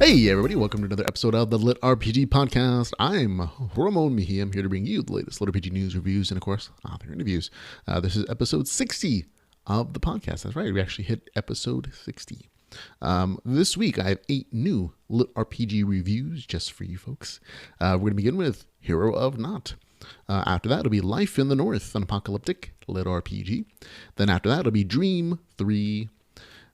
Hey everybody, welcome to another episode of the LitRPG podcast. I'm Ramon Mejia. I'm here to bring you the latest LitRPG news, reviews, and of course, author interviews. This is episode 60 of the podcast. That's right, we actually hit episode 60. This week, I have 8 new LitRPG reviews just for you folks. We're going to begin with Hero of Naught. After that, it'll be Life in the North, an Apocalyptic LitRPG. Then after that, it'll be Dream 3.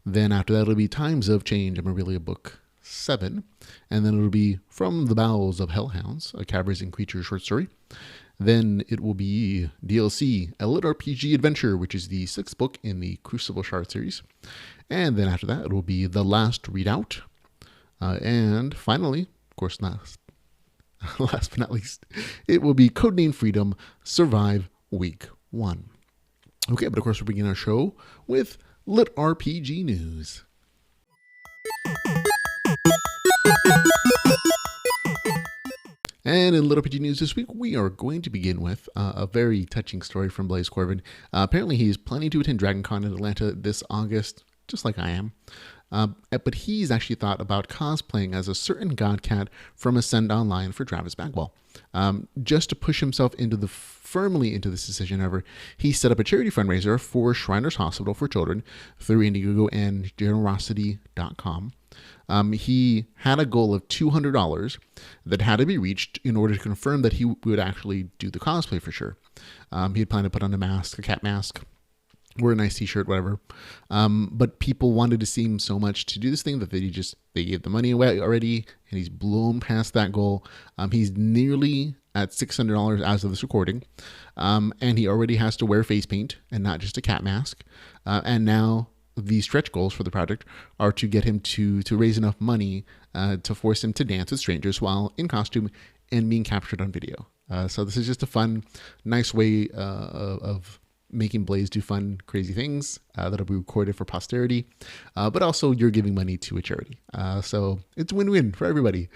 Then after that, it'll be Times of Change, Emerialia book 7, and then it'll be From the Bowels of Hounds, a Caverns and Creatures short story. Then it will be DLC, a LitRPG Adventure, which is the 6th book in the Crucible shard series. And then after that, it will be The Last Redoubt. And finally, of course, last but not least, it will be Codename Freedom Survive Week 1. Okay, but of course, we're beginning our show with LitRPG news. And in LitRPG news this week, we are going to begin with a very touching story from Blaze Corbin. Apparently, he's planning to attend DragonCon in Atlanta this August, just like I am. But he's actually thought about cosplaying as a certain godcat from Ascend Online for Travis Bagwell. Just to push himself firmly into this decision, however, he set up a charity fundraiser for Shriners Hospital for Children through Indiegogo and generosity.com. He had a goal of $200 that had to be reached in order to confirm that he would actually do the cosplay for sure. He had planned to put on a mask, a cat mask, wear a nice t-shirt, whatever. But people wanted to see him so much to do this thing that they gave the money away already, and he's blown past that goal. He's nearly at $600 as of this recording. And he already has to wear face paint and not just a cat mask. And now the stretch goals for the project are to get him to raise enough money to force him to dance with strangers while in costume and being captured on video. So this is just a fun, nice way of making Blaze do fun, crazy things that'll be recorded for posterity. But also you're giving money to a charity. So it's a win-win for everybody.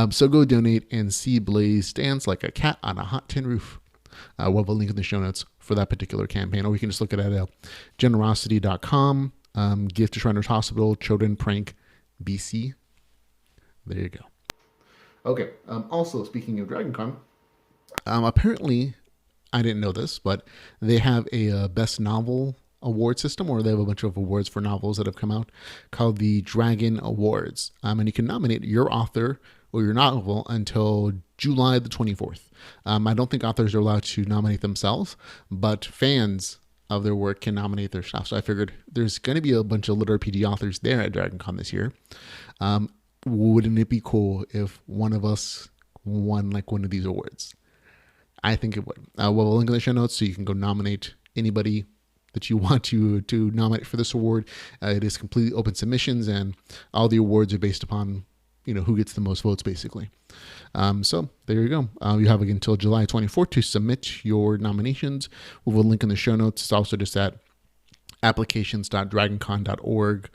So go donate and see Blaze dance like a cat on a hot tin roof. We'll have a link in the show notes for that particular campaign, or we can just look at it at generosity.com. Gift to Shriners Hospital, Children Prank, BC. There you go. Okay. Also, speaking of DragonCon, apparently, I didn't know this, but they have a Best Novel award system, or they have a bunch of awards for novels that have come out called the Dragon Awards. And you can nominate your author or your novel until July the 24th. I don't think authors are allowed to nominate themselves, but fans of their work can nominate their stuff. So I figured there's going to be a bunch of LitRPG authors there at DragonCon this year. Wouldn't it be cool if one of us won like one of these awards? I think it would. We'll have a link in the show notes so you can go nominate anybody that you want to nominate for this award. It is completely open submissions, and all the awards are based upon who gets the most votes, basically. So there you go. You have until July 24th to submit your nominations. We'll have a link in the show notes. It's also just at applications.dragoncon.org.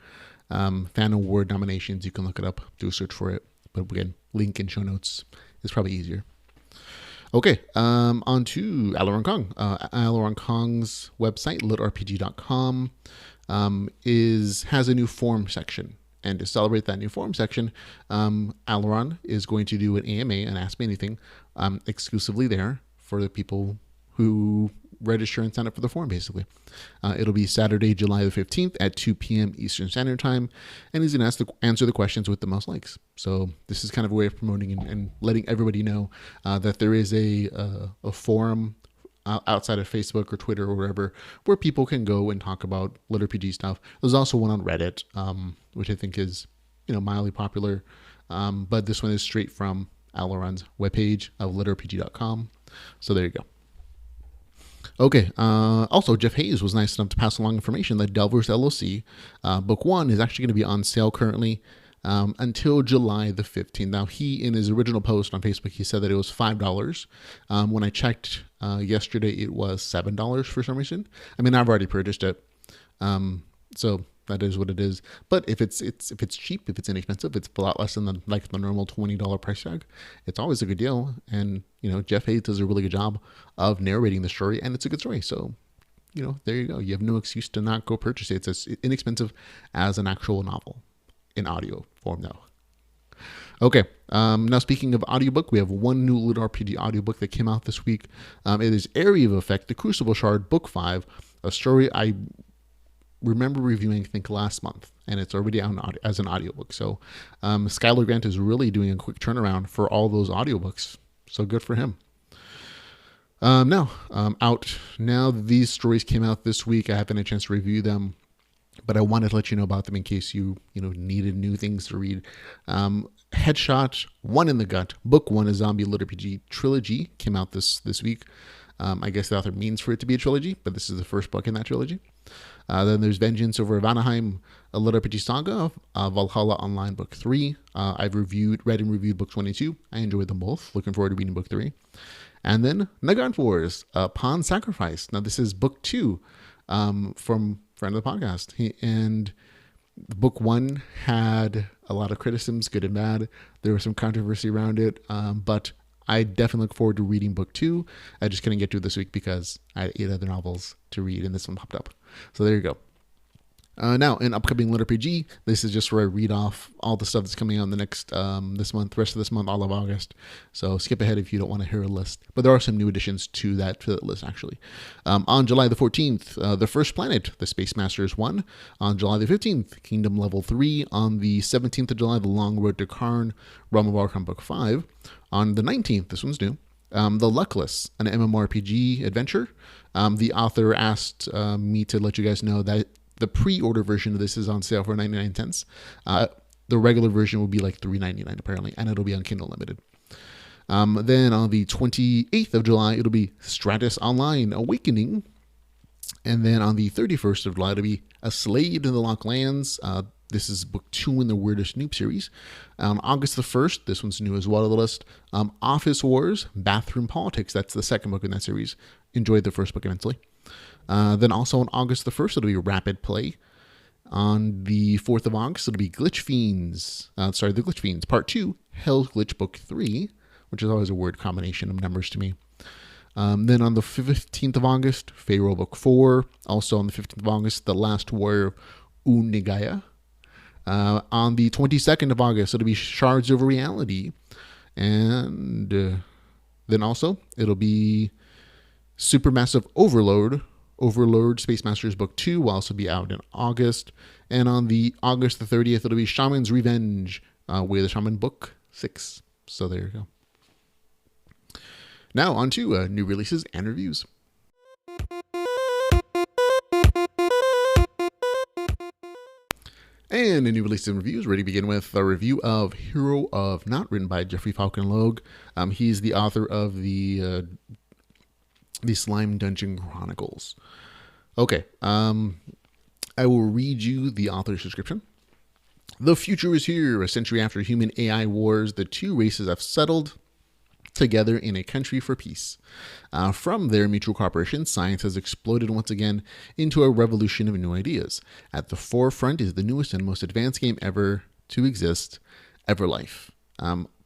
Fan award nominations. You can look it up, do a search for it. But again, link in show notes is probably easier. Okay, on to Aileron Kong. Aileron Kong's website, litrpg.com, has a new forum section. And to celebrate that new forum section, Aileron is going to do an AMA, an Ask Me Anything, exclusively there for the people who register and sign up for the forum, basically. It'll be Saturday, July the 15th at 2 p.m. Eastern Standard Time, and he's going to answer the questions with the most likes. So this is kind of a way of promoting and letting everybody know that there is a forum outside of Facebook or Twitter or wherever where people can go and talk about LitRPG stuff. There's also one on Reddit, which I think is mildly popular, but this one is straight from Aileron's webpage of litrpg.com. So there you go. Okay. Also, Jeff Hayes was nice enough to pass along information that Delvers LLC book 1 is actually going to be on sale currently until July the 15th. Now, he, in his original post on Facebook, he said that it was $5. When I checked yesterday, it was $7 for some reason. I mean, I've already purchased it. So that is what it is. But if it's cheap, if it's inexpensive, it's a lot less than the normal $20 price tag. It's always a good deal. And, Jeff Hayes does a really good job of narrating the story, and it's a good story. So, there you go. You have no excuse to not go purchase it. It's as inexpensive as an actual novel in audio form, though. Okay. Now, speaking of audiobook, we have one new LitRPG audiobook that came out this week. It is Area of Effect, The Crucible Shard, Book 5, a story I remember reviewing, I think, last month, and it's already out as an audiobook. So Skylar Grant is really doing a quick turnaround for all those audiobooks. So good for him. Out now. These stories came out this week. I haven't had a chance to review them, but I wanted to let you know about them in case you needed new things to read. Headshot, One in the Gut, Book 1, a zombie LitRPG trilogy, came out this week. I guess the author means for it to be a trilogy, but this is the first book in that trilogy. Then there's Vengeance over Vanaheim, a LitRPG saga, Valhalla Online Book 3. I've read and reviewed Book 22. I enjoyed them both. Looking forward to reading Book 3. And then Nagant Wars, Pawn Sacrifice. Now this is Book 2 from friend of the podcast. And Book 1 had a lot of criticisms, good and bad. There was some controversy around it, but I definitely look forward to reading Book 2. I just couldn't get to it this week because I had 8 other novels to read, and this one popped up. So there you go. Now, in upcoming LitRPG, this is just where I read off all the stuff that's coming out in the next this month, rest of this month, all of August. So skip ahead if you don't want to hear a list. But there are some new additions to that list, actually. On July the 14th, The First Planet, The Space Masters 1. On July the 15th, Kingdom Level 3. On the 17th of July, The Long Road to Karn, Realm of Arkham Book 5. On the 19th, this one's new, The Luckless, an MMORPG adventure. The author asked me to let you guys know that the pre-order version of this is on sale for 99 cents. The regular version will be like $3.99 apparently, and it'll be on Kindle Limited. Then on the 28th of July, it'll be Stratus Online Awakening. And then on the 31st of July, it'll be A Slave in the Locked Lands. This is book 2 in the Weirdest Noob series. August the 1st, this one's new as well to the list. Office Wars, Bathroom Politics. That's the second book in that series. Enjoyed the first book immensely. Then also on August the 1st, it'll be Rapid Play. On the 4th of August, it'll be The Glitch Fiends, Part 2, Hell's Glitch Book 3, which is always a weird combination of numbers to me. Then on the 15th of August, Pharaoh Book 4. Also on the 15th of August, The Last Warrior Unigaya. On the 22nd of August, it'll be Shards of Reality. And then also, it'll be Supermassive Overlord Space Masters Book 2 will also be out in August. And on the August the 30th, it'll be Shaman's Revenge, Way of the Shaman Book 6. So there you go. Now on to new releases and reviews. And in new releases and reviews, ready to begin with a review of Hero of Naught, written by Jeffrey Falcon Logue. He's the author of the Slime Dungeon Chronicles. Okay, I will read you the author's description. The future is here. A century after human AI wars, the two races have settled together in a country for peace. From their mutual cooperation, science has exploded once again into a revolution of new ideas. At the forefront is the newest and most advanced game ever to exist, Everlife.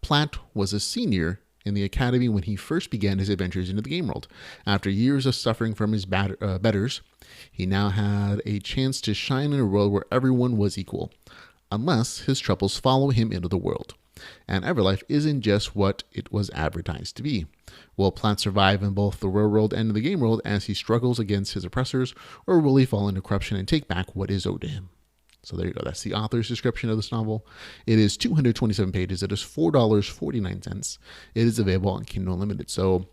Platt was a senior in the academy when he first began his adventures into the game world. After years of suffering from his betters, he now had a chance to shine in a world where everyone was equal, unless his troubles follow him into the world. And Everlife isn't just what it was advertised to be. Will Platt survive in both the real world and in the game world as he struggles against his oppressors, or will he fall into corruption and take back what is owed to him? So there you go. That's the author's description of this novel. It is 227 pages. It is $4.49. It is available on Kindle Unlimited. So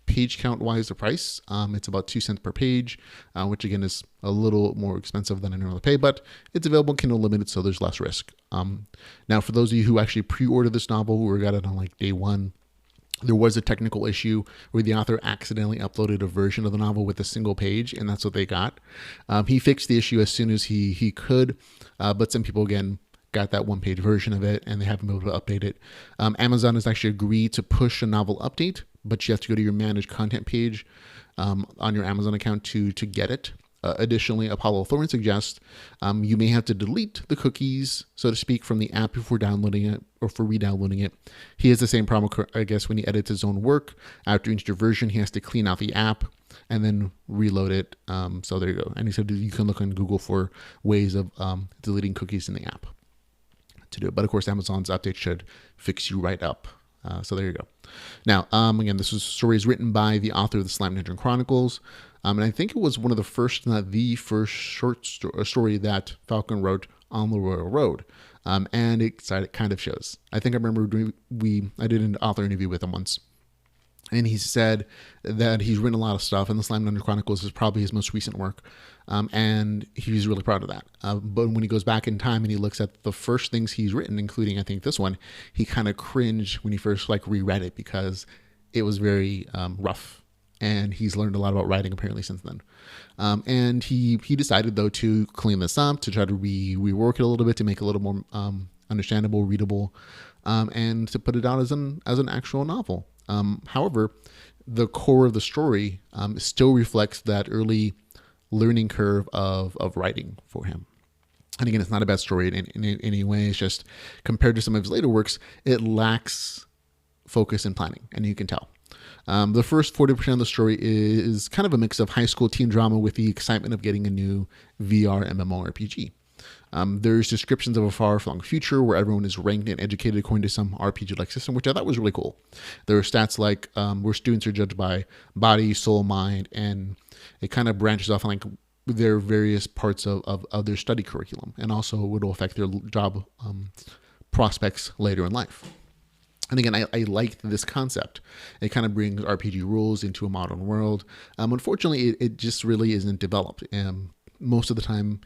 page count wise, the price, it's about 2 cents per page, which again is a little more expensive than I normally pay, but it's available on Kindle Unlimited, so there's less risk. Now, for those of you who actually pre-ordered this novel, who got it on like day one, there was a technical issue where the author accidentally uploaded a version of the novel with a single page, and that's what they got. He fixed the issue as soon as he could, but some people, again, got that one-page version of it, and they haven't been able to update it. Amazon has actually agreed to push a novel update, but you have to go to your managed content page on your Amazon account to get it. Additionally, Apollo Thorne suggests you may have to delete the cookies, so to speak, from the app before downloading it or for re-downloading it. He has the same problem, I guess, when he edits his own work. After each version, he has to clean out the app and then reload it. So there you go. And he said you can look on Google for ways of deleting cookies in the app. to do it. But of course, Amazon's update should fix you right up. So there you go. Now, again, this story is written by the author of the Slime Ninja Chronicles. And I think it was one of the first, not the first short story that Falcon wrote on the Royal Road. And it kind of shows. I think I remember I did an author interview with him once. And he said that he's written a lot of stuff, and the Slime Ninja Chronicles is probably his most recent work. And he's really proud of that. But when he goes back in time and he looks at the first things he's written, including, I think, this one, he kind of cringed when he first reread it because it was very rough. And he's learned a lot about writing apparently since then. And he decided, though, to clean this up, to try to rework it a little bit, to make it a little more understandable, readable, and to put it out as an actual novel. However, the core of the story still reflects that early learning curve of writing for him. And again, it's not a bad story in any way. It's just compared to some of his later works, it lacks focus and planning, and you can tell. The first 40% of the story is kind of a mix of high school teen drama with the excitement of getting a new VR MMORPG. There's descriptions of a far-flung future where everyone is ranked and educated according to some RPG-like system, which I thought was really cool. There are stats like where students are judged by body, soul, mind, and it kind of branches off on their various parts of their study curriculum, and also will affect their job prospects later in life. And again, I liked this concept. It kind of brings RPG rules into a modern world. Unfortunately, it just really isn't developed. Most of the time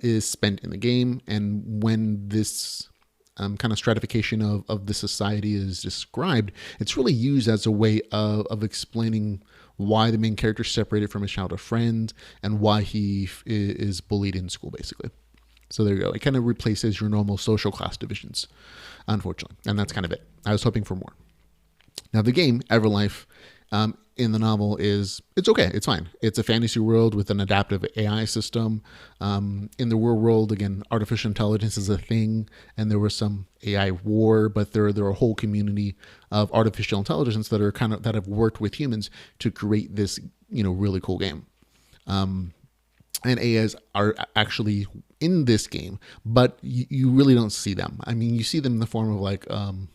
is spent in the game. And when this kind of stratification of the society is described, it's really used as a way of explaining why the main character is separated from his childhood friends and why he is bullied in school, basically. So there you go. It kind of replaces your normal social class divisions, unfortunately. And that's kind of it. I was hoping for more. Now, the game, Everlife, in the novel it's okay. It's fine. It's a fantasy world with an adaptive AI system. In the real world, again, artificial intelligence is a thing, and there was some AI war, but there are a whole community of artificial intelligence that have worked with humans to create this, really cool game. And AIs are actually in this game, but you really don't see them. I mean, you see them in the form of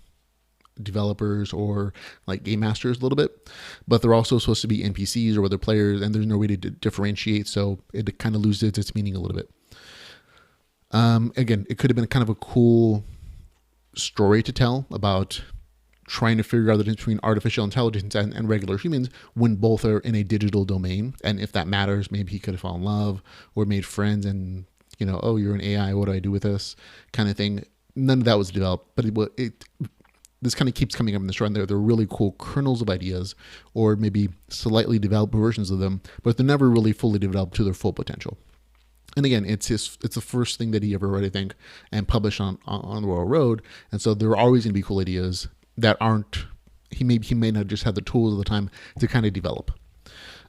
developers or game masters a little bit, but they're also supposed to be NPCs or other players, and there's no way to differentiate, so it kind of loses its meaning a little bit. Again, it could have been kind of a cool story to tell about trying to figure out the difference between artificial intelligence and regular humans when both are in a digital domain. And if that matters, maybe he could have fallen in love or made friends and, oh, you're an AI, what do I do with this kind of thing. None of that was developed, but this kind of keeps coming up in the story. They're really cool kernels of ideas or maybe slightly developed versions of them, but they're never really fully developed to their full potential. And again, it's the first thing that he ever wrote, I think, and published on the Royal Road. And so there are always going to be cool ideas that he may not just have the tools at the time to kind of develop.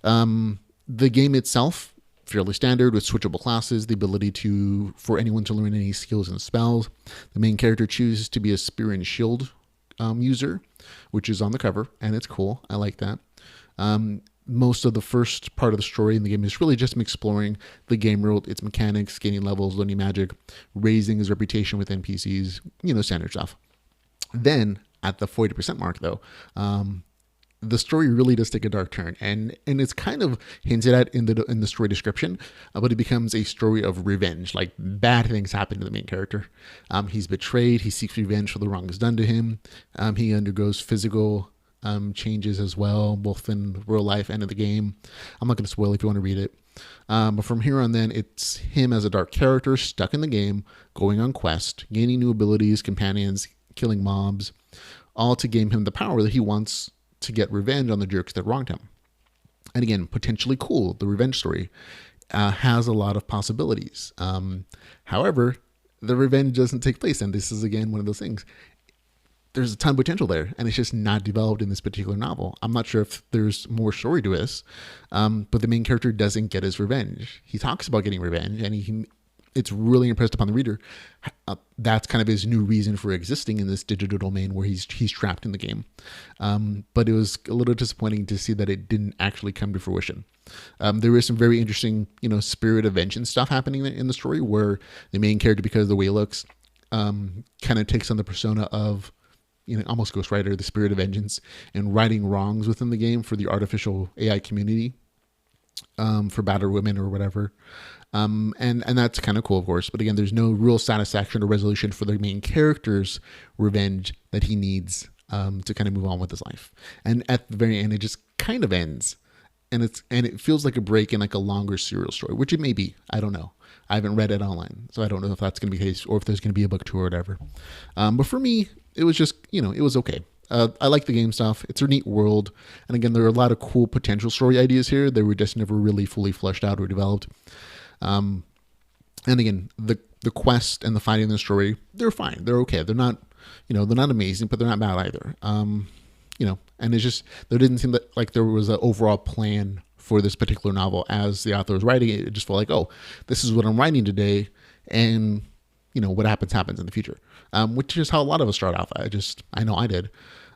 The game itself, fairly standard with switchable classes, the ability for anyone to learn any skills and spells. The main character chooses to be a spear and shield user, which is on the cover, and it's cool. I like that. Most of the first part of the story in the game is really just him exploring the game world, its mechanics, gaining levels, learning magic, raising his reputation with NPCs, standard stuff. Then, at the 40% mark, though, the story really does take a dark turn, and it's kind of hinted at in the story description, but it becomes a story of revenge. Like, bad things happen to the main character. He's betrayed. He seeks revenge for the wrongs done to him. He undergoes physical changes as well, both in real life and in the game. I'm not going to spoil if you want to read it. But from here on then, it's him as a dark character stuck in the game, going on quest, gaining new abilities, companions, killing mobs, all to gain him the power that he wants to get revenge on the jerks that wronged him. And again, potentially cool. The revenge story has a lot of possibilities. However, the revenge doesn't take place. And this is, again, one of those things. There's a ton of potential there, and it's just not developed in this particular novel. I'm not sure if there's more story to this, but the main character doesn't get his revenge. He talks about getting revenge, and it's really impressed upon the reader. That's kind of his new reason for existing in this digital domain where he's trapped in the game. But it was a little disappointing to see that it didn't actually come to fruition. There is some very interesting, spirit of vengeance stuff happening in the story where the main character, because of the way he looks, kind of takes on the persona of, almost Ghost Rider, the spirit of vengeance, and righting wrongs within the game for the artificial AI community, for battered women or whatever. And that's kind of cool, of course. But again, there's no real satisfaction or resolution for the main character's revenge that he needs to kind of move on with his life. And at the very end, it just kind of ends. And it feels like a break in like a longer serial story, which it may be. I don't know. I haven't read it online, so I don't know if that's going to be the case or if there's going to be a book 2 or whatever. But for me, it was just, it was okay. I like the game stuff. It's a neat world. And again, there are a lot of cool potential story ideas here. They were just never really fully fleshed out or developed. And again, the quest and the fighting in the story, they're fine. They're okay. They're not, they're not amazing, but they're not bad either. And it's just, there didn't seem like there was an overall plan for this particular novel as the author was writing it. It just felt like, oh, this is what I'm writing today. And, what happens in the future. Which is how a lot of us start off. I know I did.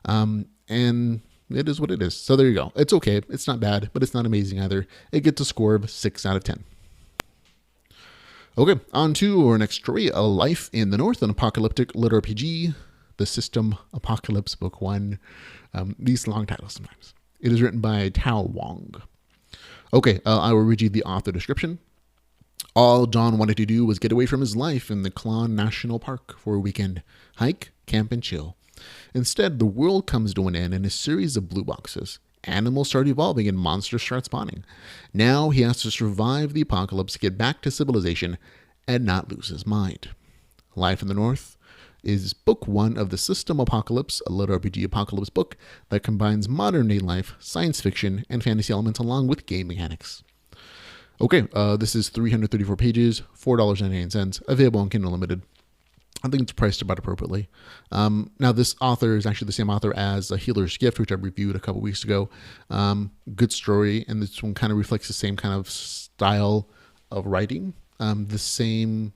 And it is what it is. So there you go. It's okay. It's not bad, but it's not amazing either. It gets a score of 6 out of 10. Okay, on to our next story, A Life in the North, an apocalyptic LitRPG, The System Apocalypse, Book 1. These long titles sometimes. It is written by Tao Wong. Okay, I will read you the author description. All John wanted to do was get away from his life in the Klon National Park for a weekend. Hike, camp, and chill. Instead, the world comes to an end in a series of blue boxes. Animals start evolving and monsters start spawning. Now he has to survive the apocalypse, get back to civilization, and not lose his mind. Life in the North is book 1 of the System Apocalypse, a LitRPG apocalypse book that combines modern-day life, science fiction, and fantasy elements along with game mechanics. Okay, this is 334 pages, $4.99, available on Kindle Unlimited. I think it's priced about appropriately. Now, this author is actually the same author as A Healer's Gift, which I reviewed a couple weeks ago. Good story, and this one kind of reflects the same kind of style of writing. The same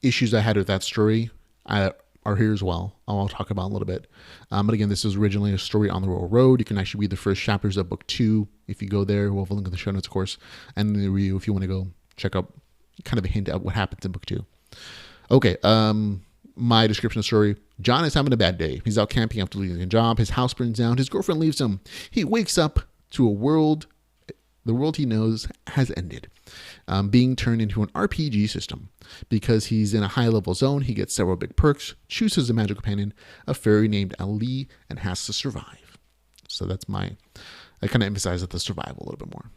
issues I had with that story are here as well. I'll talk about in a little bit. But again, this was originally a story on the Royal Road. You can actually read the first chapters of book 2 if you go there. We'll have a link in the show notes, of course, and in the review if you want to go check out kind of a hint at what happens in book 2. Okay, my description of the story. John is having a bad day. He's out camping after losing a job. His house burns down. His girlfriend leaves him. He wakes up to the world he knows has ended, being turned into an RPG system. Because he's in a high-level zone, he gets several big perks, chooses a magical companion, a fairy named Ali, and has to survive. So I kind of emphasize the survival a little bit more.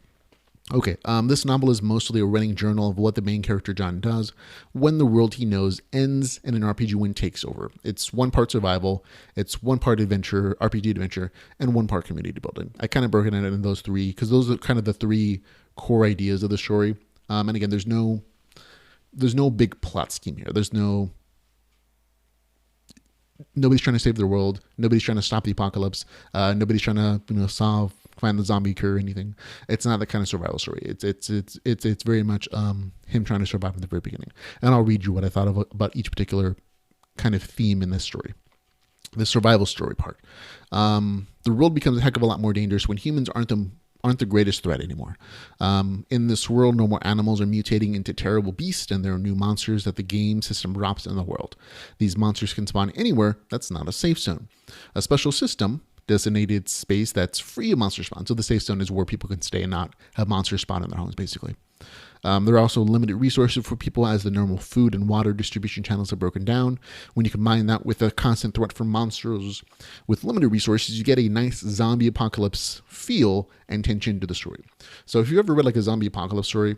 Okay, this novel is mostly a running journal of what the main character John does when the world he knows ends and an RPG wind takes over. It's one part survival, it's one part adventure, RPG adventure, and one part community building. I kind of broke it into those 3 because those are kind of the 3 core ideas of the story. And again, there's no big plot scheme here. Nobody's trying to save the world. Nobody's trying to stop the apocalypse. Nobody's trying to find the zombie cure or anything. It's not that kind of survival story. It's very much him trying to survive from the very beginning. And I'll read you what I thought about each particular kind of theme in this story. The survival story part. The world becomes a heck of a lot more dangerous when humans aren't the greatest threat anymore. In this world, no more animals are mutating into terrible beasts, and there are new monsters that the game system drops in the world. These monsters can spawn anywhere that's not a safe zone. A special system designated space that's free of monster spawn. So the safe zone is where people can stay and not have monsters spawn in their homes, basically. There are also limited resources for people as the normal food and water distribution channels are broken down. When you combine that with a constant threat from monsters with limited resources, you get a nice zombie apocalypse feel and tension to the story. So if you ever read like a zombie apocalypse story,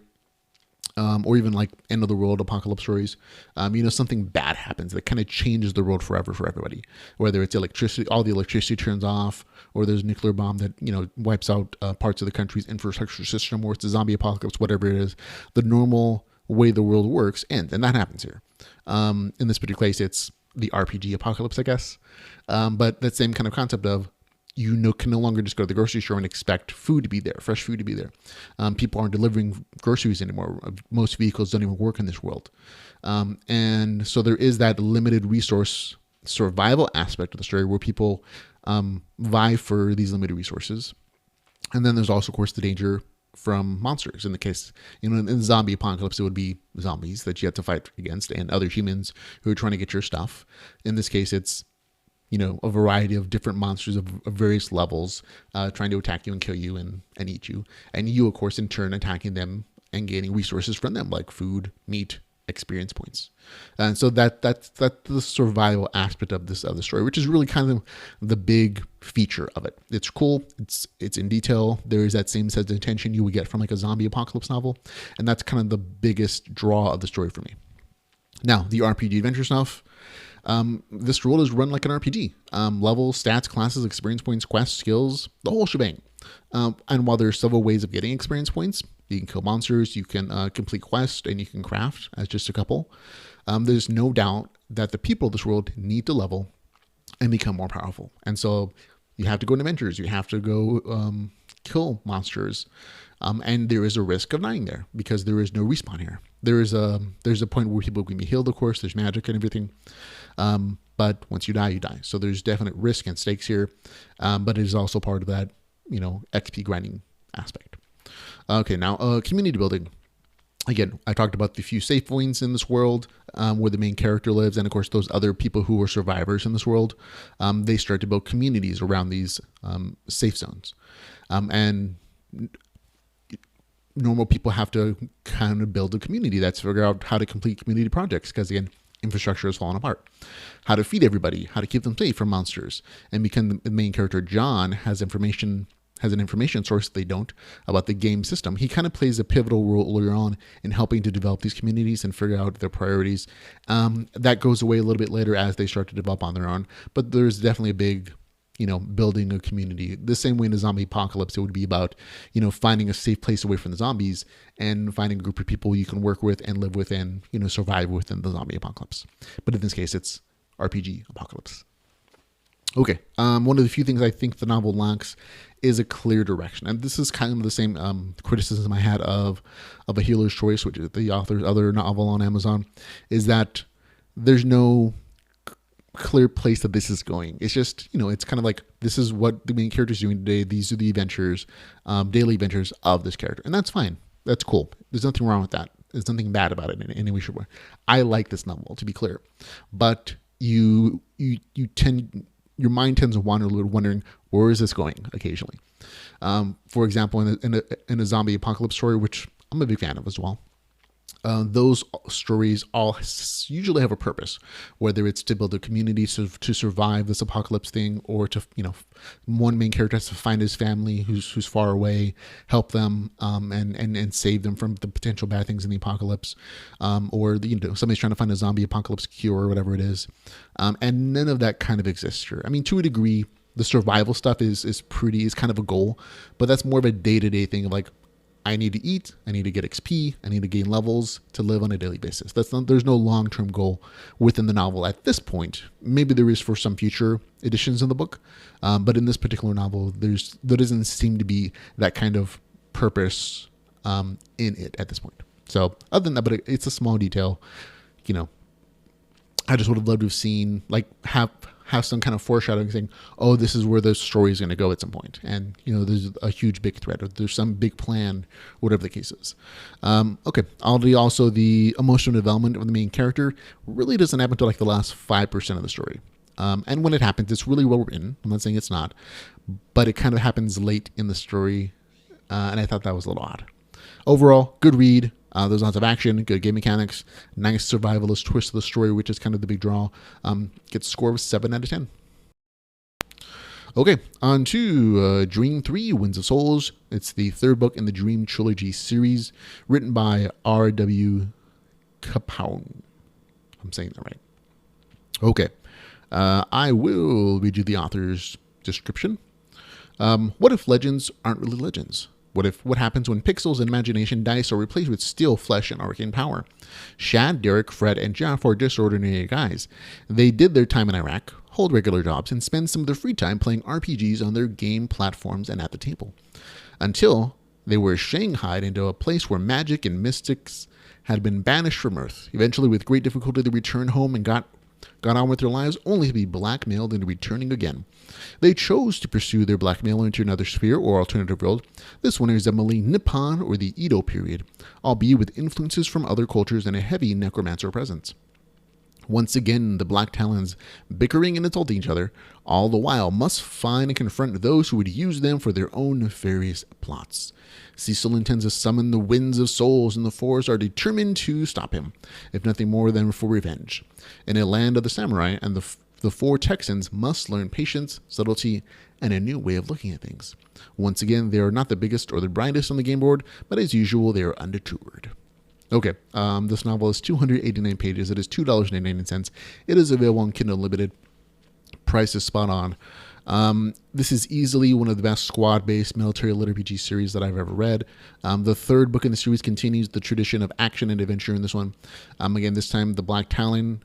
or even like end of the world apocalypse stories, something bad happens that kind of changes the world forever for everybody. Whether it's electricity, all the electricity turns off, or there's a nuclear bomb that, wipes out parts of the country's infrastructure system, or it's a zombie apocalypse, whatever it is, the normal way the world works ends. And that happens here. In this particular case, it's the RPG apocalypse, I guess. But that same kind of concept of, can no longer just go to the grocery store and expect food to be there, fresh food to be there. People aren't delivering groceries anymore. Most vehicles don't even work in this world. And so there is that limited resource survival aspect of the story where people vie for these limited resources. And then there's also, of course, the danger from monsters. In the case, in the zombie apocalypse, it would be zombies that you have to fight against and other humans who are trying to get your stuff. In this case, it's a variety of different monsters of various levels trying to attack you and kill you and eat you. And you, of course, in turn attacking them and gaining resources from them like food, meat, experience points. And so that's the survival aspect of this other story, which is really kind of the big feature of it. It's cool. It's in detail. There is that same sense of tension you would get from like a zombie apocalypse novel. And that's kind of the biggest draw of the story for me. Now, the RPG adventure stuff. This world is run like an RPG. Levels, stats, classes, experience points, quests, skills, the whole shebang. And while there are several ways of getting experience points, you can kill monsters, you can complete quests, and you can craft as just a couple. There's no doubt that the people of this world need to level and become more powerful. And so you have to go on adventures. You have to go kill monsters. And there is a risk of dying there because there is no respawn here. There's a point where people can be healed, of course. There's magic and everything. But once you die, you die. So there's definite risk and stakes here. But it is also part of that, XP grinding aspect. Okay, now community building. Again, I talked about the few safe points in this world where the main character lives. And of course, those other people who are survivors in this world, they start to build communities around these safe zones. And normal people have to kind of build a community. That's figure out how to complete community projects because, again, infrastructure is falling apart. How to feed everybody, how to keep them safe from monsters. And because the main character, John, has an information source they don't about the game system, he kind of plays a pivotal role earlier on in helping to develop these communities and figure out their priorities. That goes away a little bit later as they start to develop on their own. But there's definitely a big building a community. The same way in a zombie apocalypse, it would be about, finding a safe place away from the zombies and finding a group of people you can work with and live with and, survive within the zombie apocalypse. But in this case, it's RPG apocalypse. Okay. One of the few things I think the novel lacks is a clear direction. And this is kind of the same criticism I had of A Healer's Choice, which is the author's other novel on Amazon, is that there's no clear place that this is going. It's just, it's kind of like, this is what the main character is doing today. These are the adventures, daily adventures of this character. And that's fine. That's cool. There's nothing wrong with that. There's nothing bad about it in any way, shape, or form. I like this novel, to be clear. But your mind tends to wander a little, wondering, where is this going occasionally? For example, in a zombie apocalypse story, which I'm a big fan of as well, those stories all usually have a purpose, whether it's to build a community to survive this apocalypse thing, or to, one main character has to find his family who's far away, help them, and save them from the potential bad things in the apocalypse, or somebody's trying to find a zombie apocalypse cure or whatever it is, and none of that kind of exists here. I mean, to a degree, the survival stuff is kind of a goal, but that's more of a day-to-day thing of like, I need to eat, I need to get XP, I need to gain levels to live on a daily basis. There's no long-term goal within the novel at this point. Maybe there is for some future editions of the book, but in this particular novel, there doesn't seem to be that kind of purpose in it at this point. So other than that, but it's a small detail. I just would have loved to have seen, like, have some kind of foreshadowing saying, oh, this is where the story is going to go at some point. And, there's a huge big thread, or there's some big plan, whatever the case is. Okay. Also, the emotional development of the main character really doesn't happen until like the last 5% of the story. And when it happens, it's really well written. I'm not saying it's not, but it kind of happens late in the story. And I thought that was a little odd. Overall, good read. There's lots of action, good game mechanics, nice survivalist twist to the story, which is kind of the big draw. Gets a score of 7 out of 10. Okay, on to Dream 3, Winds of Souls. It's the third book in the Dream Trilogy series, written by R.W. Capone. I'm saying that right. Okay, I will read you the author's description. What if legends aren't really legends? What happens when pixels and imagination dice are replaced with steel, flesh, and arcane power? Shad, Derek, Fred, and Jeff are just ordinary guys. They did their time in Iraq, hold regular jobs, and spend some of their free time playing RPGs on their game platforms and at the table. Until they were shanghaied into a place where magic and mystics had been banished from Earth. Eventually, with great difficulty, they returned home and got got on with their lives only to be blackmailed into returning again. They chose to pursue their blackmail into another sphere or alternative world. This one is Emily Nippon or the Edo period, albeit with influences from other cultures and a heavy necromancer presence. Once again, the Black Talons bickering and insulting each other, all the while must find and confront those who would use them for their own nefarious plots. Cecil intends to summon the winds of souls, and the Fours are determined to stop him, if nothing more than for revenge. In a land of the samurai, and the four Texans must learn patience, subtlety, and a new way of looking at things. Once again, they are not the biggest or the brightest on the game board, but as usual, they are undeterred. Okay, this novel is 289 pages. It is $2.99. It is available on Kindle Unlimited. Price is spot on. This is easily one of the best squad-based military LitRPG series that I've ever read. The third book in the series continues the tradition of action and adventure in this one. Again, this time the Black Talon,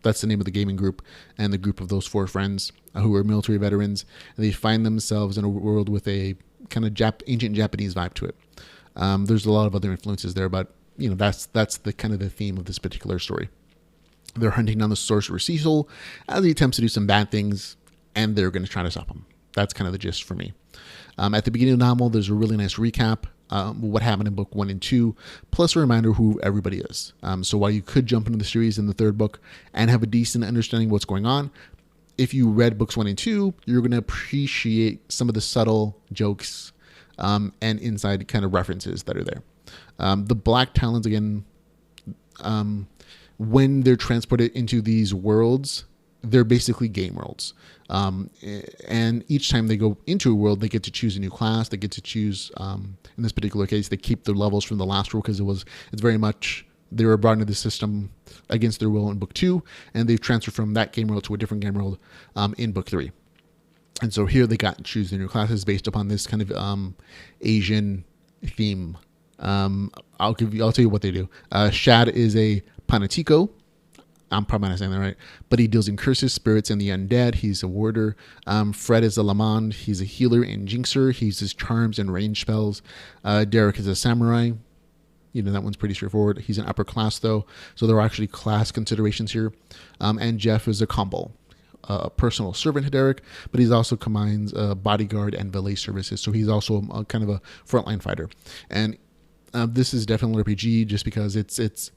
that's the name of the gaming group, and the group of those four friends who are military veterans. And they find themselves in a world with a kind of ancient Japanese vibe to it. There's a lot of other influences there, but that's the kind of the theme of this particular story. They're hunting down the sorcerer Cecil as he attempts to do some bad things, and they're going to try to stop him. That's kind of the gist for me. At the beginning of the novel, there's a really nice recap what happened in book 1 and 2, plus a reminder who everybody is. So while you could jump into the series in the third book and have a decent understanding of what's going on, if you read books 1 and 2, you're going to appreciate some of the subtle jokes and inside kind of references that are there. The Black Talons, again, when they're transported into these worlds, they're basically game worlds. And each time they go into a world, they get to choose a new class. They get to choose, in this particular case, they keep their levels from the last world because it's very much, they were brought into the system against their will in book 2, and they've transferred from that game world to a different game world in book 3. And so here they got to choose their new classes based upon this kind of Asian theme. I'll tell you what they do. Shad is a Panatico. I'm probably not saying that right, but he deals in curses, spirits, and the undead. He's a warder. Fred is a Lamond. He's a healer and jinxer. He uses charms and range spells. Derek is a samurai. That one's pretty straightforward. He's an upper class, though, so there are actually class considerations here. And Jeff is a combo. A personal servant to Derek, but he's also combines bodyguard and valet services, so he's also a kind of a frontline fighter. And this is definitely an RPG just because it's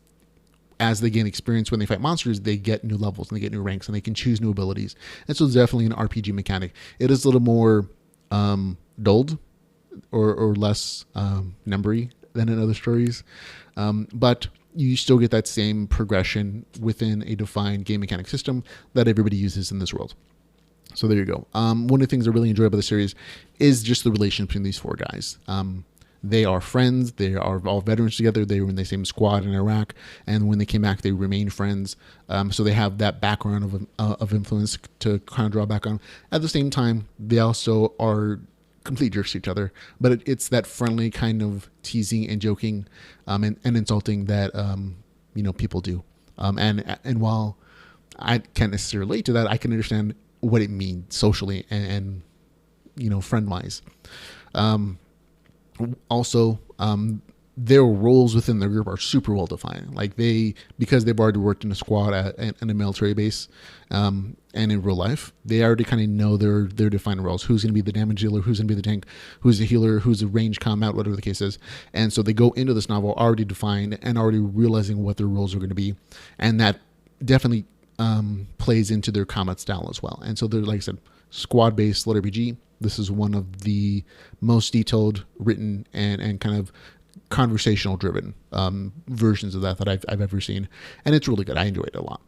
as they gain experience when they fight monsters, they get new levels and they get new ranks and they can choose new abilities. And so it's definitely an RPG mechanic. It is a little more dulled or less numbery than in other stories, but you still get that same progression within a defined game mechanic system that everybody uses in this world. So there you go. One of the things I really enjoy about the series is just the relation between these four guys. They are friends. They are all veterans together. They were in the same squad in Iraq, and when they came back, they remained friends. So they have that background of influence to kind of draw back on. At the same time, they also are complete jerks to each other, but it's that friendly kind of teasing and joking and insulting that people do. And while I can't necessarily relate to that, I can understand what it means socially and friend wise. Also, their roles within the group are super well defined. Like because they've already worked in a squad in a military base, and in real life, they already kind of know their defined roles. Who's going to be the damage dealer? Who's going to be the tank? Who's the healer? Who's the range combat? Whatever the case is. And so they go into this novel already defined and already realizing what their roles are going to be, and that definitely plays into their combat style as well. And so they're, like I said, squad-based LitRPG. This is one of the most detailed, written, and kind of conversational driven versions of that I've ever seen, and it's really good. I enjoy it a lot.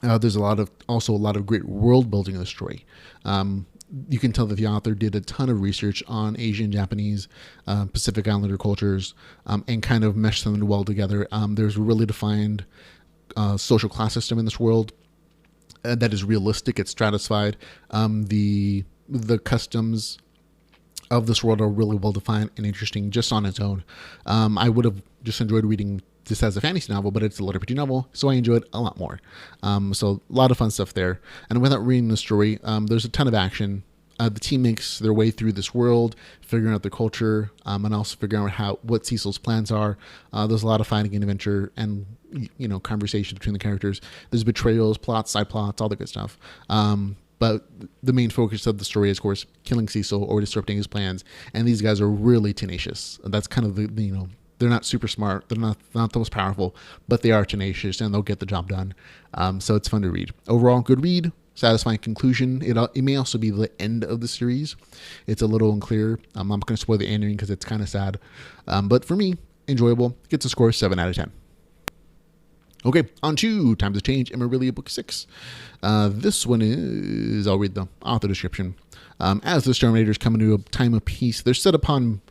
There's also a lot of great world building in the story. You can tell that the author did a ton of research on Asian, Japanese, Pacific Islander cultures, and kind of meshed them well together. There's a really defined social class system in this world that is realistic. It's stratified. The customs of this world are really well defined and interesting just on its own. I would have just enjoyed reading this as a fantasy novel, but it's a LitRPG novel, so I enjoy it a lot more. So a lot of fun stuff there. And without reading the story, there's a ton of action. the team makes their way through this world, figuring out their culture, and also figuring out what Cecil's plans are. There's a lot of fighting and adventure, and conversation between the characters. There's betrayals, plots, side plots, all the good stuff. But the main focus of the story is, of course, killing Cecil or disrupting his plans. And these guys are really tenacious. That's kind of they're not super smart. They're not the most powerful, but they are tenacious and they'll get the job done. So it's fun to read. Overall, good read. Satisfying conclusion. It may also be the end of the series. It's a little unclear. I'm not going to spoil the ending because it's kind of sad. But for me, enjoyable. Gets a score 7 out of 10. Okay, on to Times of Change, Emerialia Book 6. This one is, I'll read the author description. As the Exterminators come into a time of peace, they're set upon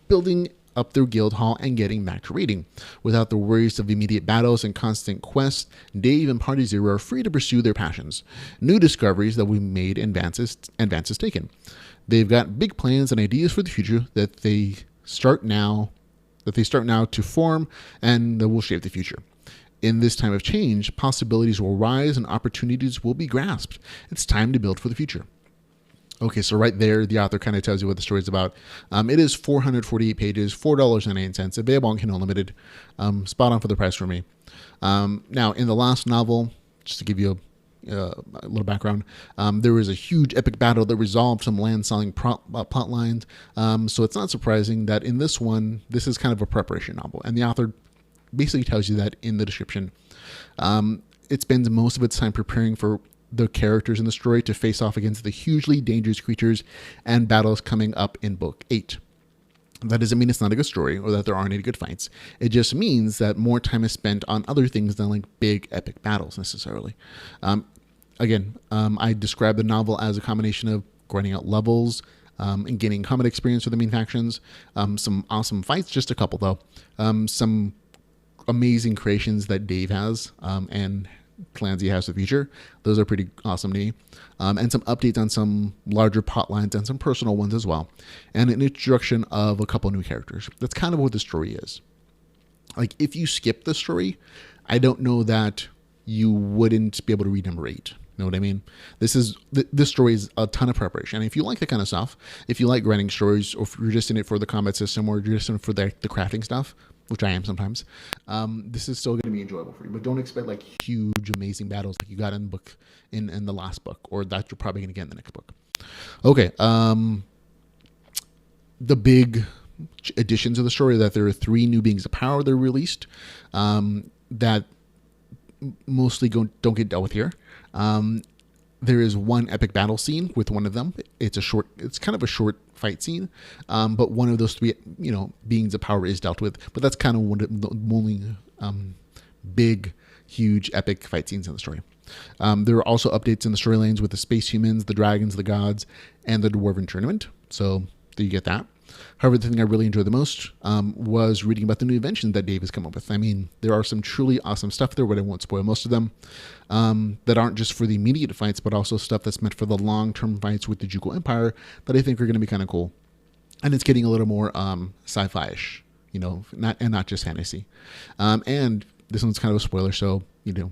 building up their guild hall and getting back to raiding. Without the worries of immediate battles and constant quests, Dave and Party Zero are free to pursue their passions. New discoveries that we made, advances taken. They've got big plans and ideas for the future that they start now to form, and that will shape the future. In this time of change, possibilities will rise and opportunities will be grasped. It's time to build for the future. Okay, so right there, the author kind of tells you what the story is about. It is 448 pages, $4.98, available on Kindle Unlimited. Spot on for the price for me. Now, in the last novel, just to give you a little background, there was a huge epic battle that resolved some land-selling plot lines. So it's not surprising that in this one, this is kind of a preparation novel. And the author basically tells you that in the description. It spends most of its time preparing for the characters in the story to face off against the hugely dangerous creatures and battles coming up in Book 8. That doesn't mean it's not a good story or that there aren't any good fights. It just means that more time is spent on other things than like big epic battles necessarily. I describe the novel as a combination of grinding out levels, and gaining combat experience with the main factions, some awesome fights, just a couple though, some amazing creations that Dave has, and plans he has for the future. Those are pretty awesome to me. And some updates on some larger plot lines and some personal ones as well. And an introduction of a couple new characters. That's kind of what the story is. Like, if you skip the story, I don't know that you wouldn't be able to read number 8. Know what I mean? This story is a ton of preparation. And if you like that kind of stuff, if you like grinding stories, or if you're just in it for the combat system, or you're just in it for the crafting stuff, which I am sometimes, this is still going to be enjoyable for you. But don't expect like huge, amazing battles like you got in the book, in the last book, or that you're probably going to get in the next book. Okay, the big additions of the story are that there are 3 new beings of power that are released, that mostly don't get dealt with here. There is one epic battle scene with one of them. It's kind of a short fight scene, but one of those 3, beings of power is dealt with. But that's kind of one of the only big, huge, epic fight scenes in the story. There are also updates in the storylines with the space humans, the dragons, the gods, and the dwarven tournament. So there you get that. However, the thing I really enjoyed the most was reading about the new inventions that Dave has come up with. I mean, there are some truly awesome stuff there, but I won't spoil most of them, that aren't just for the immediate fights, but also stuff that's meant for the long-term fights with the Jugal Empire that I think are going to be kind of cool. And it's getting a little more sci-fi-ish, not just fantasy. And this one's kind of a spoiler, so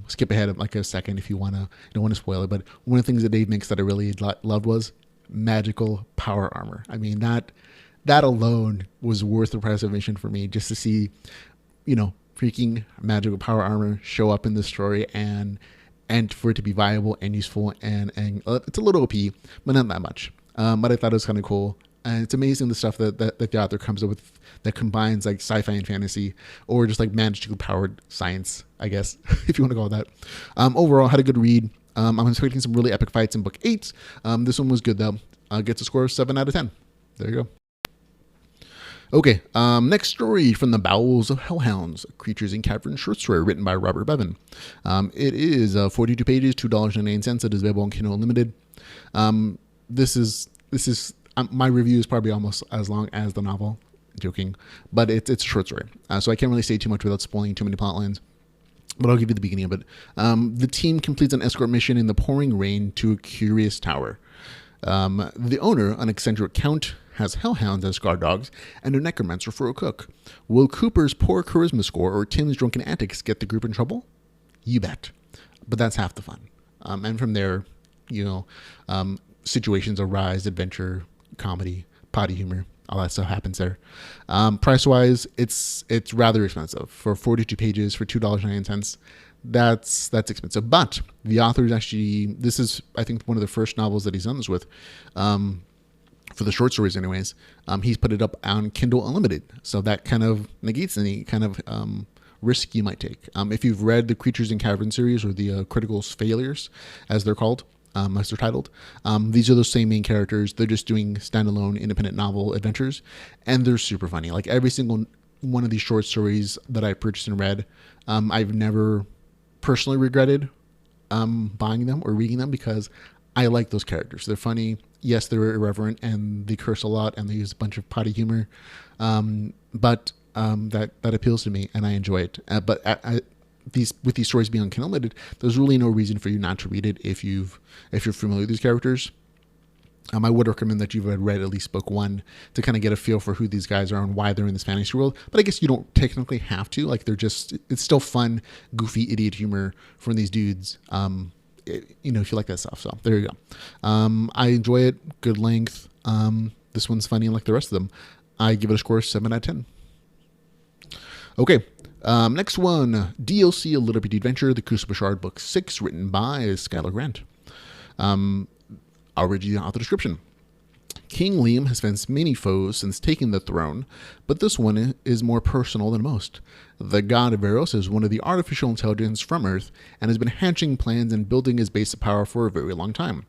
skip ahead of like a second if you don't want to spoil it. But one of the things that Dave makes that I really loved was magical power armor. I mean, that alone was worth the price of admission for me, just to see, freaking magical power armor show up in this story and for it to be viable and useful, and it's a little OP, but not that much. But I thought it was kind of cool. And it's amazing the stuff that the author comes up with that combines like sci-fi and fantasy, or just like magically powered science, I guess, if you want to call it that. Overall, had a good read. I'm expecting some really epic fights in Book 8. This one was good though. Gets a score of 7 out of 10. There you go. Okay, next story from the Bowels of Hounds, Creatures in Caverns short story written by Robert Bevan. It is 42 pages, $2.09. It is available on Kindle Unlimited. This is my review is probably almost as long as the novel. Joking, but it's a short story, so I can't really say too much without spoiling too many plot lines. But I'll give you the beginning of it. The team completes an escort mission in the pouring rain to a curious tower. The owner, an eccentric count, has hellhounds as guard dogs and a necromancer for a cook. Will Cooper's poor charisma score or Tim's drunken antics get the group in trouble? You bet. But that's half the fun. And from there, situations arise, adventure, comedy, potty humor, all that stuff happens there. Price wise, it's rather expensive for 42 pages for $2.99. That's expensive, but the author is actually, this is I think one of the first novels that he's done this with, for the short stories anyways. He's put it up on Kindle Unlimited, so that kind of negates any kind of risk you might take. If you've read the Creatures in Caverns series, or the Critical Failures as they're called, as they're titled, these are those same main characters. They're just doing standalone independent novel adventures, and they're super funny. Like every single one of these short stories that I purchased and read, I've never personally regretted buying them or reading them, because I like those characters. They're funny. Yes, they're irreverent and they curse a lot and they use a bunch of potty humor, but that appeals to me and I enjoy it. But with these stories being on Kindle Unlimited, there's really no reason for you not to read it if you're familiar with these characters. I would recommend that you've read at least book 1 to kind of get a feel for who these guys are and why they're in this fantasy world. But I guess you don't technically have to. Like, it's still fun, goofy, idiot humor from these dudes. If you like that stuff. So there you go. I enjoy it. Good length. This one's funny like the rest of them. I give it a score of 7 out of 10. Okay. Next one, DLC A LitRPG Adventure, The Crucible Shard, Book 6, written by Skylar Grant. I'll read you the author description. King Liam has faced many foes since taking the throne, but this one is more personal than most. The god Veros is one of the artificial intelligence from Earth and has been hatching plans and building his base of power for a very long time.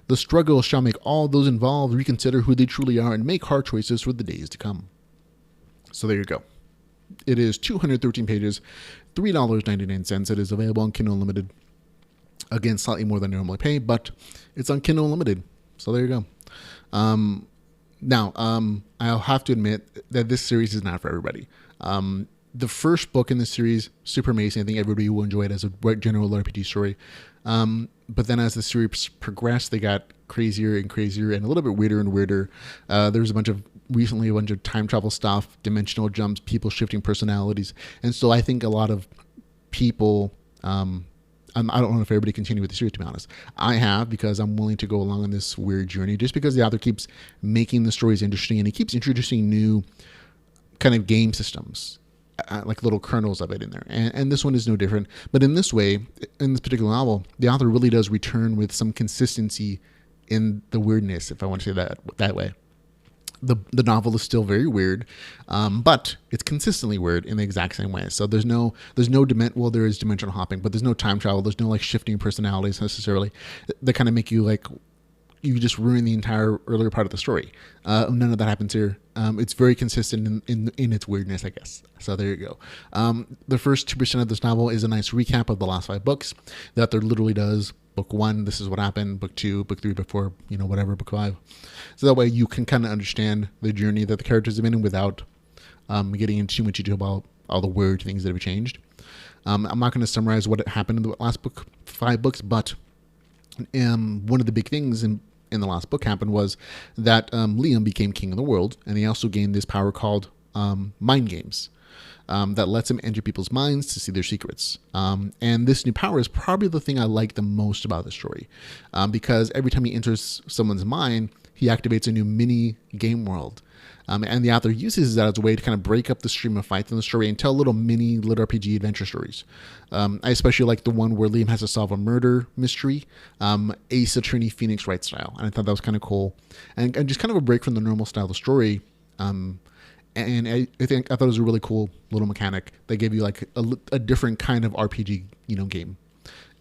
The struggle shall make all those involved reconsider who they truly are and make hard choices for the days to come. So there you go. It is 213 pages, $3.99. It is available on Kindle Unlimited. Again, slightly more than I normally pay, but it's on Kindle Unlimited. So there you go. Now, I'll have to admit that this series is not for everybody. The first book in this series, super amazing. I think everybody will enjoy it as a general RPG story. But then as the series progressed, they got crazier and crazier and a little bit weirder and weirder. There's a bunch of time travel stuff, dimensional jumps, people shifting personalities. And so I think a lot of people, I don't know if everybody continued with the series, to be honest. I have, because I'm willing to go along on this weird journey, just because the author keeps making the stories interesting and he keeps introducing new kind of game systems, like little kernels of it in there. And this one is no different. But in this way, in this particular novel, the author really does return with some consistency in the weirdness, if I want to say that way. The novel is still very weird, but it's consistently weird in the exact same way. So there is dimensional hopping, but there's no time travel. There's no like shifting personalities necessarily that kind of make you like, you just ruin the entire earlier part of the story. None of that happens here. It's very consistent in its weirdness, I guess. So there you go. The first 2% of this novel is a nice recap of the last 5 books. The author literally does book 1, this is what happened, book 2, book 3, book 4, whatever, book 5. So that way you can kind of understand the journey that the characters have been in without getting into too much detail about all the weird things that have changed. I'm not going to summarize what happened in the last 5 books, but one of the big things in the last book happened was that Liam became king of the world, and he also gained this power called mind games. That lets him enter people's minds to see their secrets. And this new power is probably the thing I like the most about the story, because every time he enters someone's mind, he activates a new mini game world. And the author uses that as a way to kind of break up the stream of fights in the story and tell little mini LitRPG adventure stories. I especially like the one where Liam has to solve a murder mystery, Ace Attorney Phoenix Wright style. And I thought that was kind of cool. And just kind of a break from the normal style of the story. And I thought it was a really cool little mechanic that gave you like a different kind of RPG, game